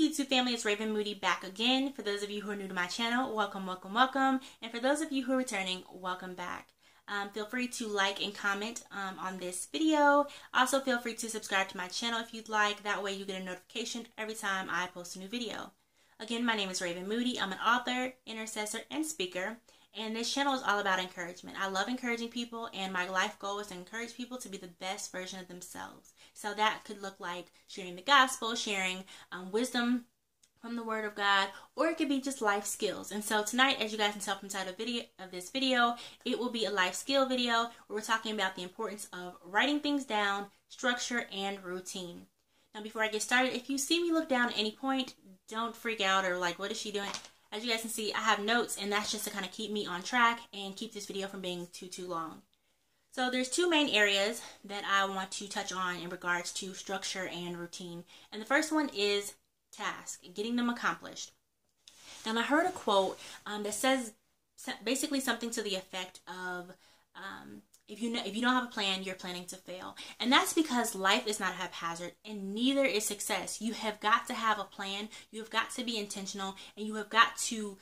YouTube family, it's Raven Moody back again. For those of you who are new to my channel, welcome, welcome, welcome. And for those of you who are returning, welcome back. Feel free to like and comment on this video. Also, feel free to subscribe to my channel if you'd like. That way you get a notification every time I post a new video. Again, my name is Raven Moody. I'm an author, intercessor, and speaker. And this channel is all about encouragement. I love encouraging people, and my life goal is to encourage people to be the best version of themselves. So that could look like sharing the gospel, sharing wisdom from the Word of God, or it could be just life skills. And so tonight, as you guys can tell from the title of this video, it will be a life skill video where we're talking about the importance of writing things down, structure, and routine. Now, before I get started, if you see me look down at any point, don't freak out or like, what is she doing? As you guys can see, I have notes, and that's just to kind of keep me on track and keep this video from being too long. So there's two main areas that I want to touch on in regards to structure and routine. And the first one is task, getting them accomplished. Now, I heard a quote that says basically something to the effect of, if you don't have a plan, you're planning to fail. And that's because life is not haphazard, and neither is success. You have got to have a plan. You have got to be intentional, and you have got to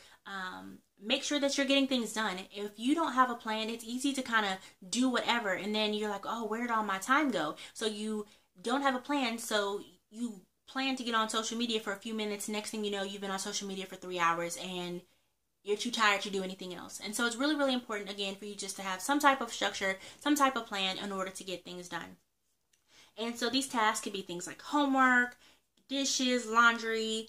make sure that you're getting things done. If you don't have a plan, it's easy to kind of do whatever, and then you're like, oh, where did all my time go? So you don't have a plan, so you plan to get on social media for a few minutes. Next thing you know, you've been on social media for 3 hours, and you're too tired to do anything else. And so it's really, really important, again, for you just to have some type of structure, some type of plan in order to get things done. And so these tasks could be things like homework, dishes, laundry,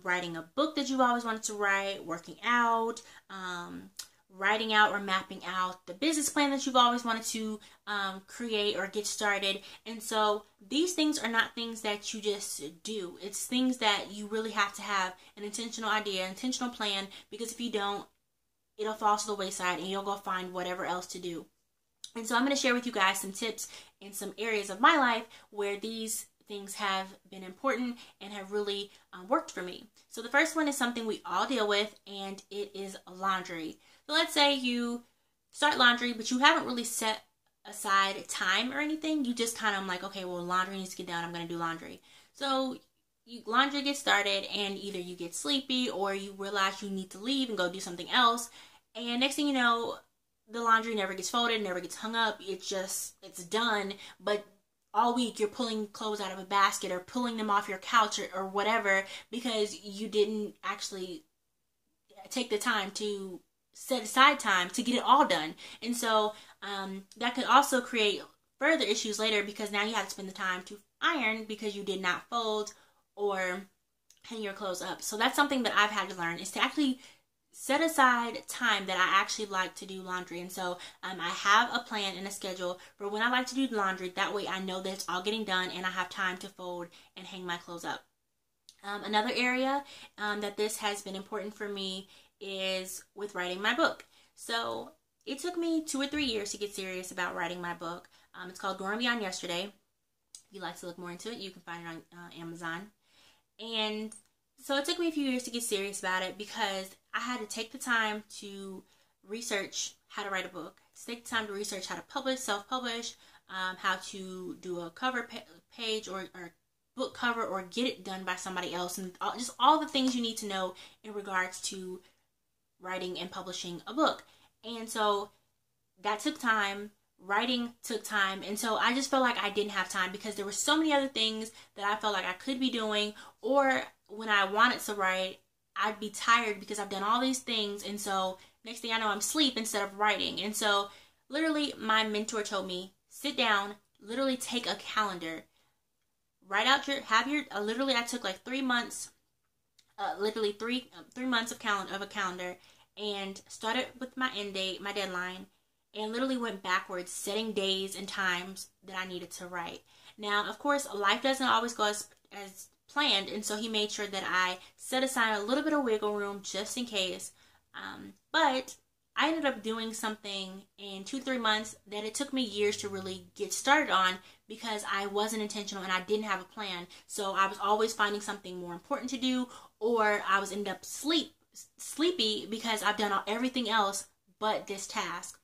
writing a book that you've always wanted to write, working out, writing out or mapping out the business plan that you've always wanted to create or get started. And so these things are not things that you just do. It's things that you really have to have an intentional idea, intentional plan, because if you don't, it'll fall to the wayside and you'll go find whatever else to do. And so I'm going to share with you guys some tips in some areas of my life where these things have been important and have really worked for me. So the first one is something we all deal with, and it is laundry. So let's say you start laundry, but you haven't really set aside time or anything. You just kind of like, okay, well, laundry needs to get done. I'm going to do laundry. So laundry gets started, and either you get sleepy or you realize you need to leave and go do something else. And next thing you know, the laundry never gets folded, never gets hung up. It's done. But all week you're pulling clothes out of a basket or pulling them off your couch or whatever, because you didn't actually take the time to set aside time to get it all done. And so that could also create further issues later, because now you have to spend the time to iron because you did not fold or hang your clothes up. So that's something that I've had to learn, is to actually set aside time that I actually like to do laundry. And so I have a plan and a schedule for when I like to do laundry. That way I know that it's all getting done and I have time to fold and hang my clothes up. Another area that this has been important for me is with writing my book. So it took me 2 or 3 years to get serious about writing my book. It's called Growing Beyond Yesterday. If you'd like to look more into it, you can find it on Amazon. And so it took me a few years to get serious about it, because I had to take the time to research how to write a book, to take the time to research how to publish, self-publish, how to do a cover page or book cover, or get it done by somebody else, and just all the things you need to know in regards to writing and publishing a book. And so that took time. Writing took time, and so I just felt like I didn't have time, because there were so many other things that I felt like I could be doing, or when I wanted to write, I'd be tired because I've done all these things, and so next thing I know, I'm asleep instead of writing. And so literally my mentor told me, sit down, literally take a calendar, write out literally I took like 3 months, literally three months of a calendar, and started with my end date, my deadline, and literally went backwards, setting days and times that I needed to write. Now, of course, life doesn't always go as planned, and so he made sure that I set aside a little bit of wiggle room just in case. But I ended up doing something in 2-3 months that it took me years to really get started on, because I wasn't intentional and I didn't have a plan. So I was always finding something more important to do, or I was end up sleepy because I've done everything else but this task.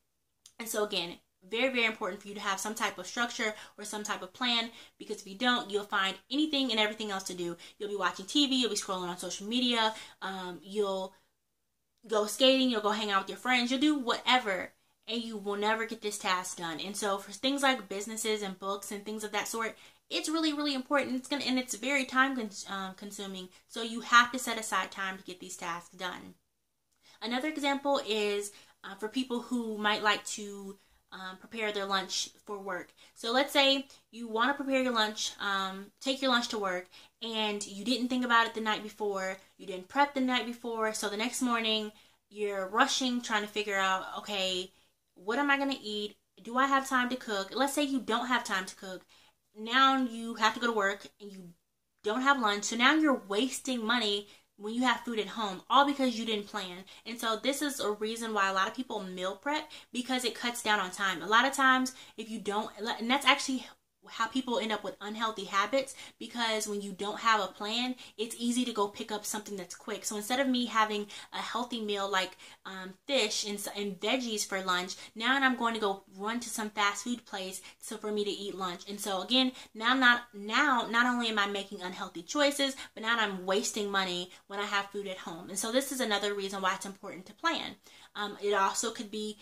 And so again, very, very important for you to have some type of structure or some type of plan, because if you don't, you'll find anything and everything else to do. You'll be watching TV, you'll be scrolling on social media, you'll go skating, you'll go hang out with your friends, you'll do whatever, and you will never get this task done. And so for things like businesses and books and things of that sort, it's really, really important. It's very time consuming. So you have to set aside time to get these tasks done. Another example is for people who might like to prepare their lunch for work. So let's say you want to prepare your lunch, take your lunch to work, and you didn't think about it the night before, you didn't prep the night before, so the next morning you're rushing, trying to figure out, okay, what am I going to eat? Do I have time to cook? Let's say you don't have time to cook. Now you have to go to work and you don't have lunch, so now you're wasting money when you have food at home, all because you didn't plan. And so this is a reason why a lot of people meal prep, because it cuts down on time. A lot of times if you don't, and that's actually how people end up with unhealthy habits, because when you don't have a plan, it's easy to go pick up something that's quick. So instead of me having a healthy meal like fish and veggies for lunch, now I'm going to go run to some fast food place so for me to eat lunch. And so again, not only am I making unhealthy choices, but now I'm wasting money when I have food at home. And so this is another reason why it's important to plan. It also could be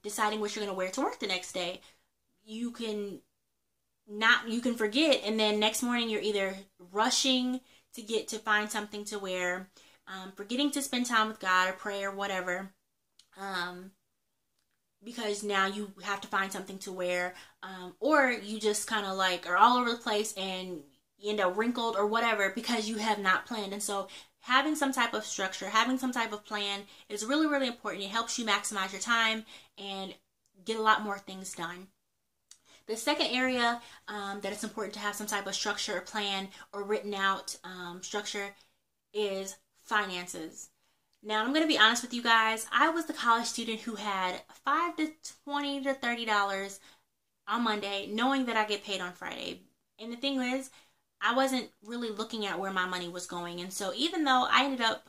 deciding what you're going to wear to work the next day. You can forget, and then next morning you're either rushing to find something to wear, forgetting to spend time with God or pray or whatever, because now you have to find something to wear, or you just kind of like are all over the place and you end up wrinkled or whatever because you have not planned. And so having some type of structure, having some type of plan is really, really important. It helps you maximize your time and get a lot more things done. The second area that it's important to have some type of structure or plan or written out structure is finances. Now, I'm going to be honest with you guys. I was the college student who had $5 to $20 to $30 on Monday, knowing that I get paid on Friday. And the thing is, I wasn't really looking at where my money was going. And so even though I ended up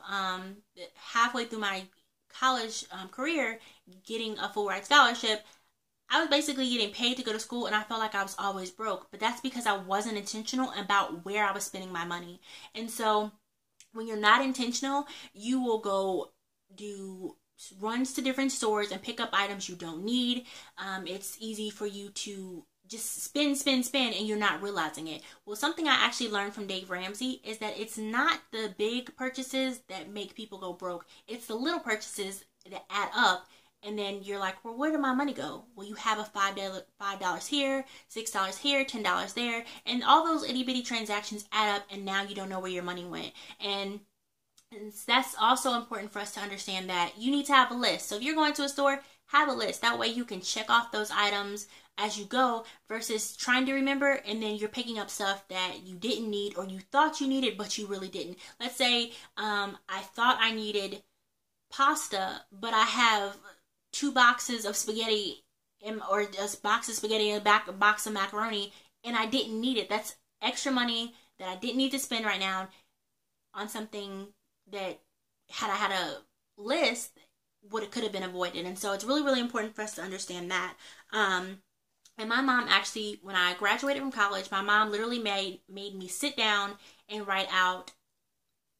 halfway through my college career getting a full ride scholarship, I was basically getting paid to go to school, and I felt like I was always broke. But that's because I wasn't intentional about where I was spending my money. And so when you're not intentional, you will go do runs to different stores and pick up items you don't need. It's easy for you to just spend, and you're not realizing it. Well, something I actually learned from Dave Ramsey is that it's not the big purchases that make people go broke. It's the little purchases that add up. And then you're like, well, where did my money go? Well, you have a $5 here, $6 here, $10 there. And all those itty bitty transactions add up, and now you don't know where your money went. And that's also important for us to understand that you need to have a list. So if you're going to a store, have a list. That way you can check off those items as you go versus trying to remember, and then you're picking up stuff that you didn't need or you thought you needed, but you really didn't. Let's say I thought I needed pasta, but I have 2 boxes of spaghetti or a box of spaghetti and a box of macaroni, and I didn't need it. That's extra money that I didn't need to spend right now on something that, had I had a list, could have been avoided. And so it's really, really important for us to understand that. And my mom actually, when I graduated from college, my mom literally made me sit down and write out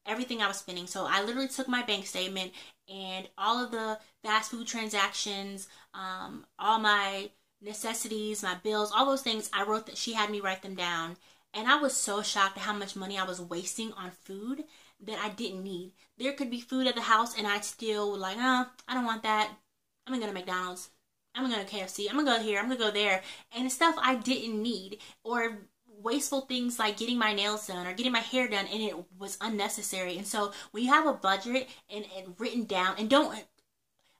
everything I was spending. So I literally took my bank statement and all of the fast food transactions, all my necessities, my bills, all those things, she had me write them down. And I was so shocked at how much money I was wasting on food that I didn't need. There could be food at the house and I still would like, I don't want that. I'm gonna go to McDonald's. I'm gonna go to KFC. I'm gonna go here. I'm gonna go there. And stuff I didn't need, or wasteful things like getting my nails done or getting my hair done, and it was unnecessary. And so when you have a budget and written down, and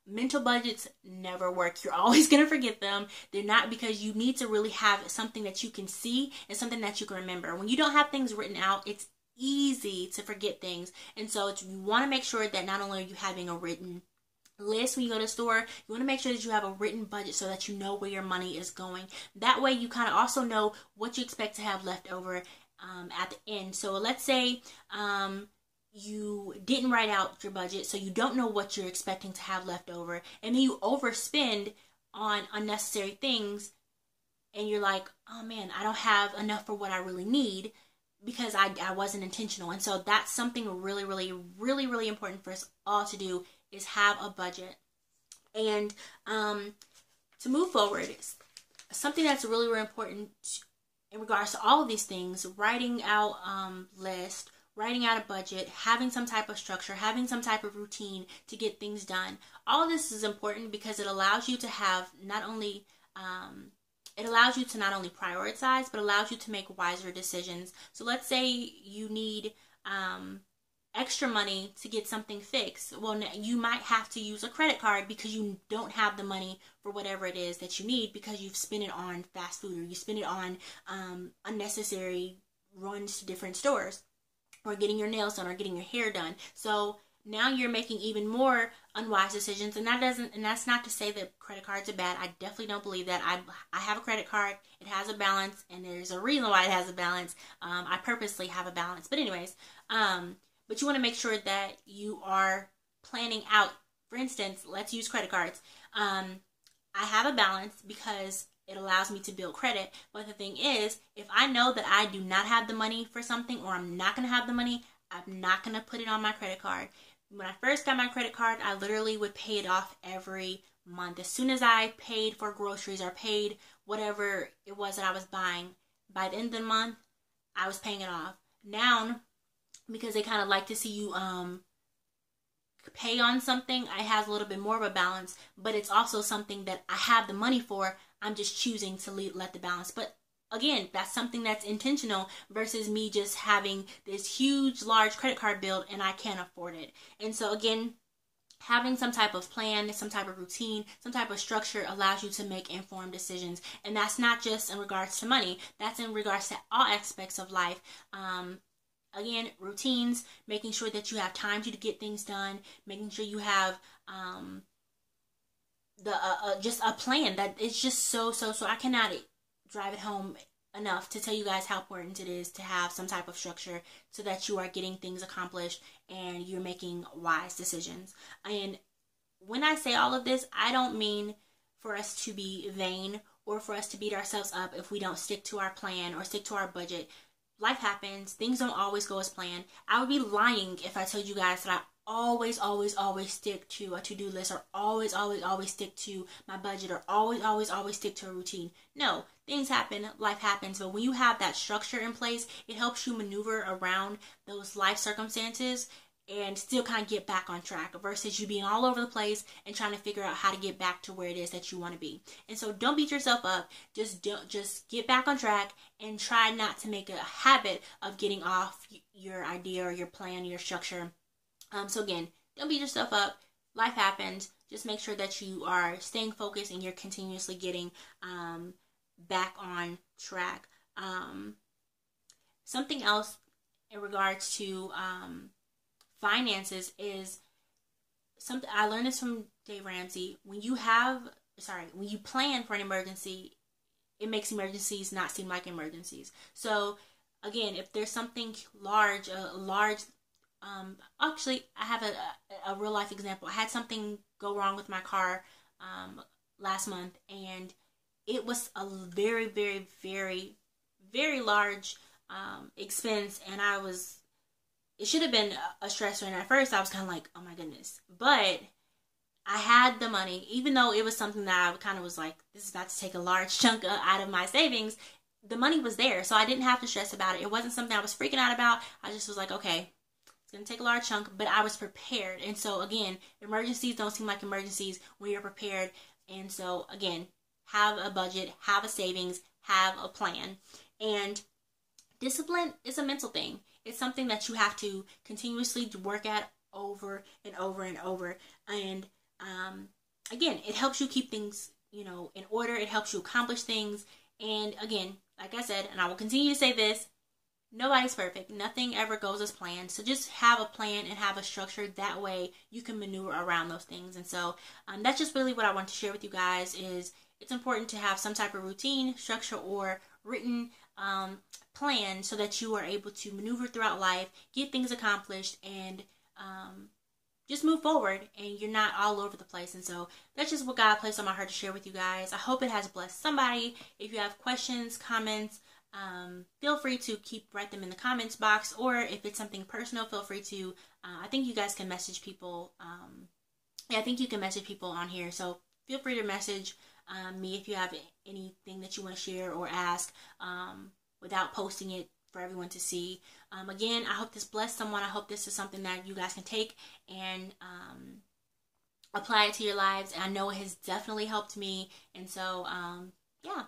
mental budgets never work. You're always going to forget them. They're not, because you need to really have something that you can see and something that you can remember. When you don't have things written out, it's easy to forget things. And so you want to make sure that not only are you having a written list when you go to the store, you want to make sure that you have a written budget so that you know where your money is going. That way you kind of also know what you expect to have left over at the end. So let's say you didn't write out your budget, so you don't know what you're expecting to have left over, and then you overspend on unnecessary things, and you're like, oh man, I don't have enough for what I really need because I wasn't intentional. And so that's something really, really, really, really important for us all to do, is have a budget. And to move forward, something that's really, really important in regards to all of these things: writing out list, writing out a budget, having some type of structure, having some type of routine to get things done. All of this is important because it allows you to have not only prioritize, but allows you to make wiser decisions. So let's say you need extra money to get something fixed. Well, you might have to use a credit card because you don't have the money for whatever it is that you need, because you've spent it on fast food, or you spend it on unnecessary runs to different stores, or getting your nails done, or getting your hair done. So now you're making even more unwise decisions. And that's not to say that credit cards are bad. I definitely don't believe that. I have a credit card. It has a balance, and there's a reason why it has a balance. I purposely have a balance. But anyways, but you want to make sure that you are planning out. For instance, let's use credit cards. I have a balance because it allows me to build credit. But the thing is, if I know that I do not have the money for something, or I'm not going to have the money, I'm not going to put it on my credit card. When I first got my credit card, I literally would pay it off every month. As soon as I paid for groceries or paid whatever it was that I was buying, by the end of the month, I was paying it off. Now, because they kind of like to see you pay on something, it has a little bit more of a balance, but it's also something that I have the money for. I'm just choosing to let the balance. But again, that's something that's intentional versus me just having this huge, large credit card bill and I can't afford it. And so again, having some type of plan, some type of routine, some type of structure allows you to make informed decisions. And that's not just in regards to money. That's in regards to all aspects of life. Again, routines, making sure that you have time to get things done, making sure you have just a plan. That it's just so I cannot drive it home enough to tell you guys how important it is to have some type of structure so that you are getting things accomplished and you're making wise decisions. And when I say all of this, I don't mean for us to be vain or for us to beat ourselves up if we don't stick to our plan or stick to our budget. Life happens. Things don't always go as planned. I would be lying if I told you guys that I always stick to a to-do list, or always stick to my budget, or always stick to a routine. No, things happen, life happens, but when you have that structure in place, it helps you maneuver around those life circumstances and still kind of get back on track, versus you being all over the place and trying to figure out how to get back to where it is that you want to be. And so don't beat yourself up. Just get back on track and try not to make a habit of getting off your idea or your plan, your structure. So again, don't beat yourself up. Life happens. Just make sure that you are staying focused and you're continuously getting back on track. Something else in regards to finances is something I learned this from Dave Ramsey. When you plan for an emergency, it makes emergencies not seem like emergencies. So again, if there's something large, actually, I have a real life example. I had something go wrong with my car last month, and it was a very, very, very, very large expense, and it should have been a stressor. And at first, I was kind of like, oh my goodness, but I had the money, even though it was something that I kind of was like, this is about to take a large chunk out of my savings. The money was there, so I didn't have to stress about it. It wasn't something I was freaking out about. I just was like, okay, it's going to take a large chunk, but I was prepared. And so again, emergencies don't seem like emergencies when you're prepared. And so again, have a budget, have a savings, have a plan. And discipline is a mental thing. It's something that you have to continuously work at over and over and over. And again, it helps you keep things, in order. It helps you accomplish things. And again, like I said, and I will continue to say this, nobody's perfect. Nothing ever goes as planned. So just have a plan and have a structure. That way you can maneuver around those things. And so that's just really what I want to share with you guys. Is it's important to have some type of routine, structure, or written plan so that you are able to maneuver throughout life, get things accomplished, and just move forward and you're not all over the place. And so that's just what God placed on my heart to share with you guys. I hope it has blessed somebody. If you have questions, comments, feel free to write them in the comments box, or if it's something personal, feel free to, I think you guys can message people. Yeah, I think you can message people on here. So feel free to message me if you have anything that you want to share or ask without posting it for everyone to see. Again, I hope this blessed someone. I hope this is something that you guys can take and apply it to your lives. And I know it has definitely helped me. And so, yeah.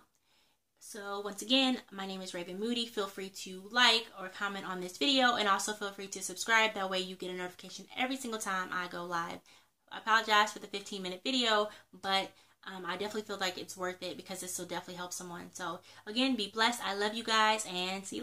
So once again, my name is Raven Moody. Feel free to like or comment on this video, and also feel free to subscribe. That way you get a notification every single time I go live. I apologize for the 15-minute video, but I definitely feel like it's worth it because this will definitely help someone. So again, be blessed. I love you guys, and see you later.